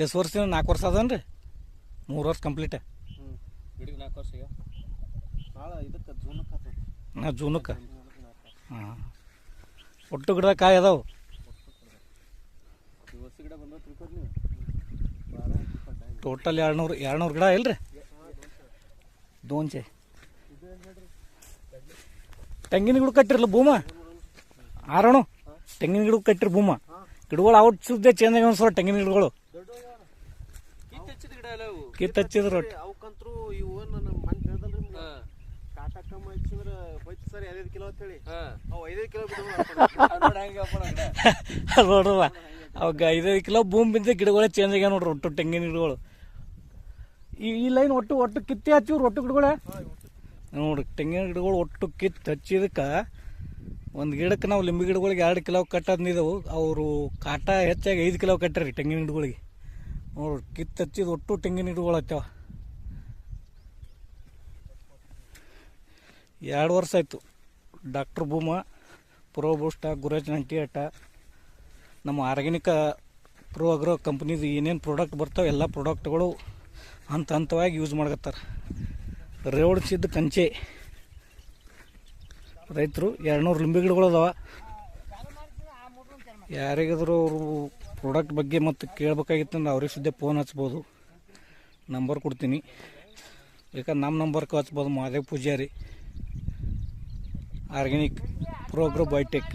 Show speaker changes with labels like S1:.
S1: ಎಷ್ಟು ವರ್ಷ? 4 ವರ್ಷ ಅದನ್ರಿ. 3 ವರ್ಷ ಕಂಪ್ಲೀಟ್.
S2: ಗಿಡಕ್ಕೆ 4 ವರ್ಷ ಈಗ. ನಾಳೆ ಇದಕ್ಕೆ ಜೂನಕ್ಕೆ ಆಗ್ತದೆ.
S1: ನಾ ಜೂನಕ್ಕೆ. ಹಾಂ, ಒಟ್ಟು ಗಿಡ ಕಾಯಿ ಅದಾವು.
S2: ಹೊಸ ಗಿಡ ಬಂದ ತಿಳ್ಕೊದ್ ನೀವು.
S1: ಟೋಟಲ್ 200 ಗಿಡ ಇಲ್ರಿ. 200 ತೆಂಗಿನ ಗಿಡ ಕಟ್ಟಿರಲ್ಲ ಭೂಮ. ಆರೋಣ ತೆಂಗಿನ ಗಿಡ ಕಟ್ಟಿರಿ ಭೂಮ. ಗಿಡಗಳು ಔಟ್ ಸುದ್ದೆ ಚೇಂಜ್ ಆಗಿ ಒಂದ್ಸಲ ತೆಂಗಿನ ಗಿಡಗಳು ಕಿತ್ತು ಹಚ್ಚಿದ್ರು
S2: ಅವಕ್ಕಂತರೂ ಇವು ನನ್ನ ಮನೆ ಹೇಳ್ದಲ್ರಿ ಕಾಟಕ್ಕಮ್ಮ ಹಚ್ಚಿದ್ರೆ ಹೋಯ್ತು ಸರ್ 5 ಕಿಲೋ ಅಂತ ಹೇಳಿ ಅವು 5 ಕಿಲೋ
S1: ನೋಡ್ರವ. ಅವಾಗ 5 ಕಿಲೋ ಭೂಮಿ ಬಿದ್ದ ಗಿಡಗಳೇ ಚೇಂಜ್ ಆಗ್ಯಾವ ನೋಡ್ರಿ. ಒಟ್ಟು ತೆಂಗಿನ ಗಿಡಗಳು ಈ ಲೈನ್ ಒಟ್ಟು ಕಿತ್ತಿ ಹಚ್ಚಿವ್ರು. ಒಟ್ಟು ಗಿಡಗಳೇ ನೋಡ್ರಿ, ತೆಂಗಿನ ಗಿಡಗಳು ಒಟ್ಟು ಕಿತ್ತು ಹಚ್ಚಿದಕ್ಕೆ ಒಂದು ಗಿಡಕ್ಕೆ ನಾವು ಲಿಂಬೆ ಗಿಡಗಳಿಗೆ 2 ಕಿಲೋ ಕಟ್ಟೋದಿದ್ದವು. ಅವರು ಕಾಟ ಹೆಚ್ಚಾಗಿ 5 ಕಿಲೋ ಕಟ್ಟಿರಿ ತೆಂಗಿನ ಗಿಡಗಳಿಗೆ. ನೋಡ್ರಿ, ಕಿತ್ತು ಹಚ್ಚಿದ ಒಟ್ಟು ತೆಂಗಿನ ಗಿಡಗಳು ಹಚ್ಚಾವ. 2 ವರ್ಷ ಆಯಿತು. ಡಾಕ್ಟರ್ ಭೂಮ, ಪ್ರೋಬೂಸ್ಟ, ಗುರೇಜ್ 98, ನಮ್ಮ ಆರ್ಗ್ಯಾನಿಕ್ ಪ್ರೋ ಅಗ್ರೋ ಕಂಪ್ನಿದು ಏನೇನು ಪ್ರಾಡಕ್ಟ್ ಬರ್ತಾವೆ ಎಲ್ಲ ಪ್ರಾಡಕ್ಟ್ಗಳು ಹಂತವಾಗಿ ಯೂಸ್ ಮಾಡಕತ್ತಾರೆ. ರೇವಡಿಸಿದ್ದ ಕಂಚೆ ರೈತರು 200 ಲಿಂಬೆ ಗಿಡಗಳು ಅದಾವ. ಯಾರಿಗಾದರೂ ಅವರು ಪ್ರಾಡಕ್ಟ್ ಬಗ್ಗೆ ಮತ್ತು ಕೇಳಬೇಕಾಗಿತ್ತಂದ್ರೆ ಅವ್ರಿಗೆ ಸುದ್ದಿ ಫೋನ್ ಹಚ್ಬೋದು. ನಂಬರ್ ಕೊಡ್ತೀನಿ, ಬೇಕಾದ್ರೆ ನಮ್ಮ ನಂಬರ್ಗೆ ಹಚ್ಬೋದು. Mahadev Poojari, organic pro agro biotech.